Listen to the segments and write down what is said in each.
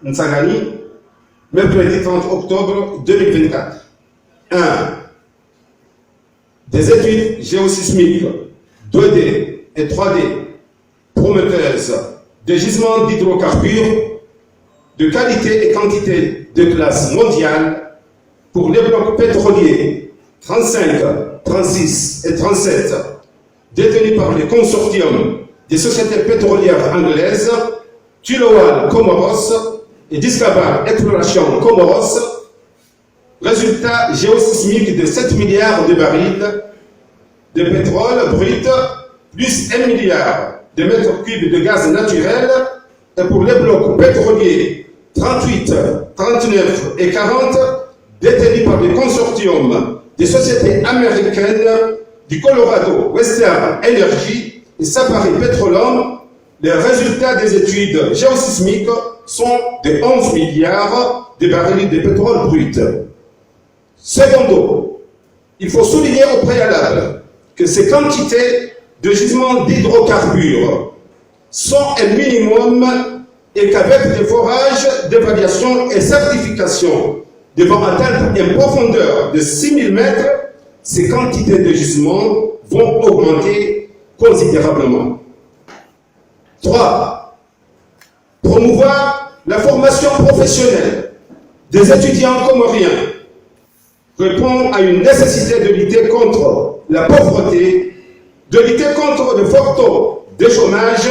Nsagani, mercredi 30 octobre 2024. 1. Des études géosismiques 2D et 3D prometteuses de gisements d'hydrocarbures de qualité et quantité de classe mondiale pour les blocs pétroliers 35, 36 et 37 détenus par le consortium des sociétés pétrolières anglaises Tullow Comoros et Discover Exploration Comoros. Résultat géosismique de 7 milliards de barils de pétrole brut plus 1 milliard de mètres cubes de gaz naturel, et pour les blocs pétroliers 38, 39 et 40 détenus par le consortium des sociétés américaines du Colorado Western Energy et Sapari Petroleum. Les résultats des études géosismiques sont de 11 milliards de barils de pétrole brut. Secondo, il faut souligner au préalable que ces quantités de gisements d'hydrocarbures sont un minimum et qu'avec des forages d'évaluation et certification devant atteindre une profondeur de 6000 mètres, ces quantités de gisements vont augmenter considérablement. 3. Promouvoir la formation professionnelle des étudiants comoriens répond à une nécessité de lutter contre la pauvreté, de lutter contre le fort taux de chômage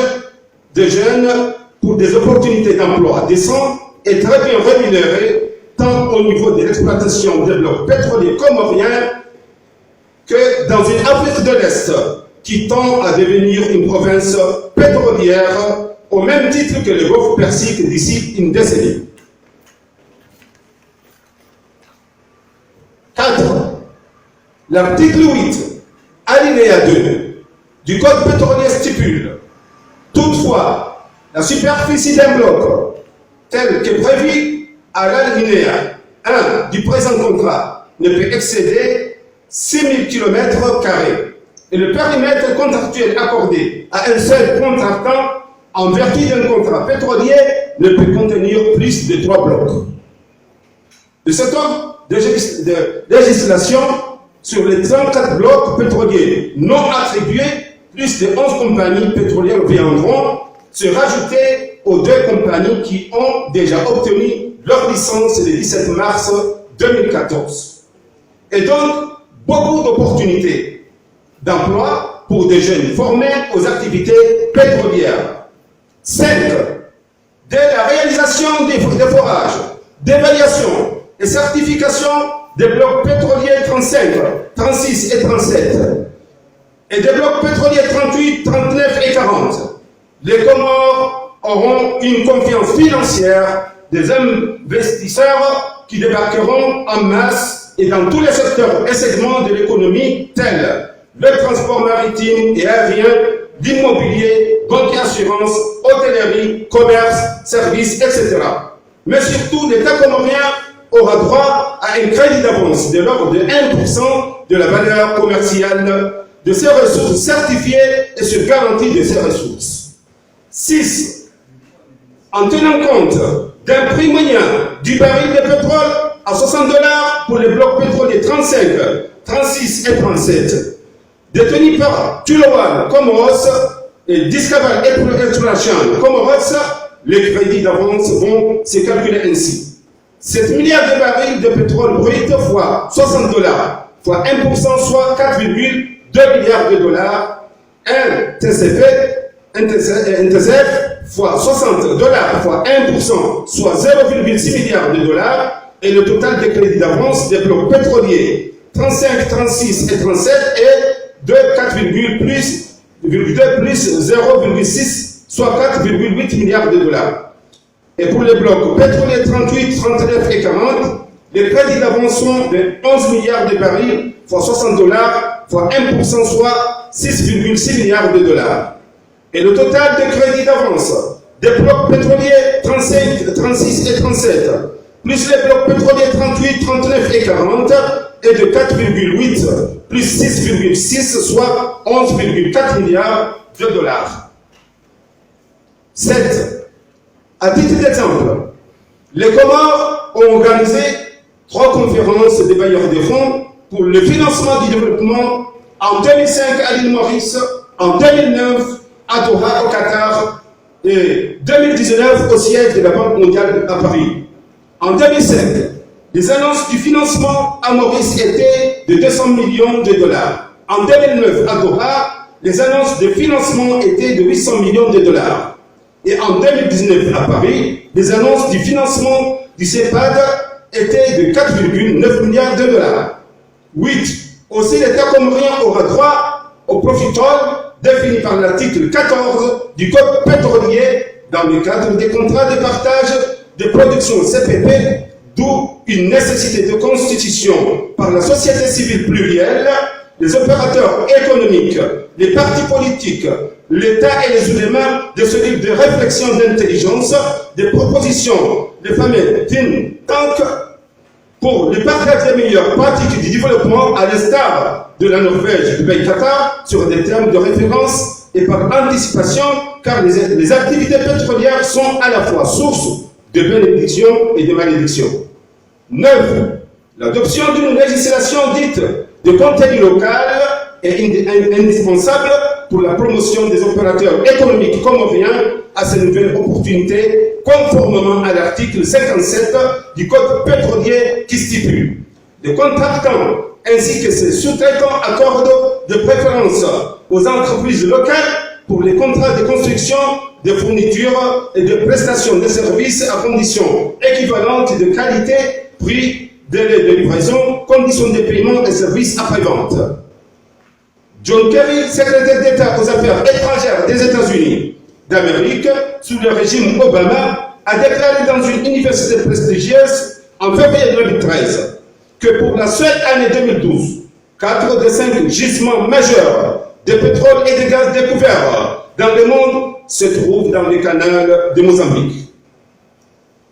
des jeunes pour des opportunités d'emploi décents et très bien rémunérées, tant au niveau de l'exploitation des blocs pétroliers comoriens que dans une Afrique de l'Est qui tend à devenir une province pétrolière au même titre que le Golfe Persique d'ici une décennie. 4. L'article 8, alinéa 2 du Code pétrolier stipule: toutefois, la superficie d'un bloc, tel que prévu à l'alinéa 1 du présent contrat, ne peut excéder 6000 km² et le périmètre contractuel accordé à un seul contractant en vertu d'un contrat pétrolier ne peut contenir plus de 3 blocs. De cet ordre de législation, sur les 34 blocs pétroliers non attribués, plus de 11 compagnies pétrolières viendront se rajouter aux 2 compagnies qui ont déjà obtenu leur licence le 17 mars 2014. Et donc, beaucoup d'opportunités d'emploi pour des jeunes formés aux activités pétrolières. 5. Dès la réalisation des forages, d'évaluation et certification des blocs pétroliers 35, 36 et 37 et des blocs pétroliers 38, 39 et 40, les Comores auront une confiance financière des investisseurs qui débarqueront en masse et dans tous les secteurs et segments de l'économie tels le transport maritime et aérien, l'immobilier, banque et assurance, hôtellerie, commerce, services, etc. Mais surtout, l'État comorien aura droit à un crédit d'avance de l'ordre de 1% de la valeur commerciale de ses ressources certifiées et sur garantie de ses ressources. 6. En tenant compte d'un prix moyen du baril de pétrole à $60 pour les blocs pétroliers 35, 36 et 37, détenus par Tullow Comoros et Discover Exploration Comoros, les crédits d'avance vont se calculer ainsi. 7 milliards de barils de pétrole brut fois $60 fois 1%, soit 4,2 milliards de dollars. Un TCF fois $60 fois 1%, soit 0,6 milliards de dollars. Et le total des crédits d'avance des blocs pétroliers 35, 36 et 37 est de 4,2 plus 0,6, soit 4,8 milliards de dollars. Et pour les blocs pétroliers 38, 39 et 40, les crédits d'avance sont de 11 milliards de barils fois $60 fois 1%, soit 6,6 milliards de dollars. Et le total des crédits d'avance des blocs pétroliers 35, 36 et 37, plus les blocs pétroliers 38, 39 et 40, est de 4,8 plus 6,6, soit 11,4 milliards de dollars. 7. À titre d'exemple, les Comores ont organisé 3 conférences des bailleurs de fonds pour le financement du développement en 2005 à l'île Maurice, en 2009 à Doha au Qatar et 2019 au siège de la Banque mondiale à Paris. En 2005, les annonces du financement à Maurice étaient de 200 millions de dollars. En 2009 à Doha, les annonces de financement étaient de 800 millions de dollars. Et en 2019 à Paris, les annonces du financement du CEPAD étaient de 4,9 milliards de dollars. 8. Aussi, l'État comorien aura droit au profiterole défini par l'article 14 du Code pétrolier dans le cadre des contrats de partage de production CPP, d'où une nécessité de constitution par la société civile plurielle, les opérateurs économiques, les partis politiques, l'État et les ulémas de ce livre de réflexion d'intelligence, des propositions, les fameux think tanks pour le partage des meilleures pratiques du développement à l'instar de la Norvège et du pays Qatar sur des termes de référence et par anticipation, car les activités pétrolières sont à la fois source de bénédictions et de malédictions. 9. L'adoption d'une législation dite de contenu local est indispensable pour la promotion des opérateurs économiques comoriens à ces nouvelles opportunités, conformément à l'article 57 du Code pétrolier qui stipule: les contractants ainsi que ses sous-traitants accordent de préférence aux entreprises locales pour les contrats de construction, de fourniture et de prestation de services à conditions équivalentes de qualité, prix, délai de livraison, conditions de paiement et services après-vente. John Kerry, secrétaire d'État aux affaires étrangères des États-Unis d'Amérique, sous le régime Obama, a déclaré dans une université prestigieuse en février 2013 que pour la seule année 2012, 4 des 5 gisements majeurs de pétrole et de gaz découverts dans le monde se trouvent dans le canal de Mozambique.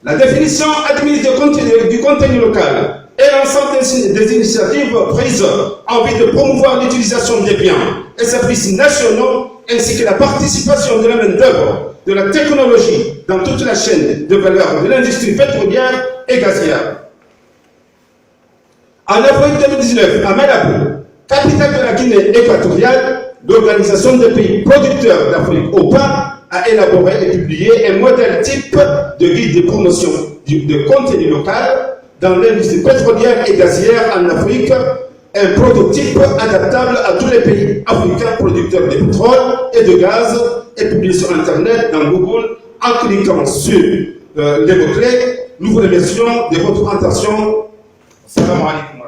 La définition admise du contenu local et l'ensemble des initiatives prises en vue de promouvoir l'utilisation des biens et services nationaux ainsi que la participation de la main-d'œuvre, de la technologie dans toute la chaîne de valeur de l'industrie pétrolière et gazière. En avril 2019, à Malabo, capitale de la Guinée équatoriale, l'Organisation des pays producteurs d'Afrique, OPA, a élaboré et publié un modèle type de guide de promotion de contenu local dans l'industrie pétrolière et gazière en Afrique, un prototype adaptable à tous les pays africains producteurs de pétrole et de gaz, est publié sur Internet dans Google en cliquant sur les mots-clés. Nous vous remercions de votre attention. Salam alaikum.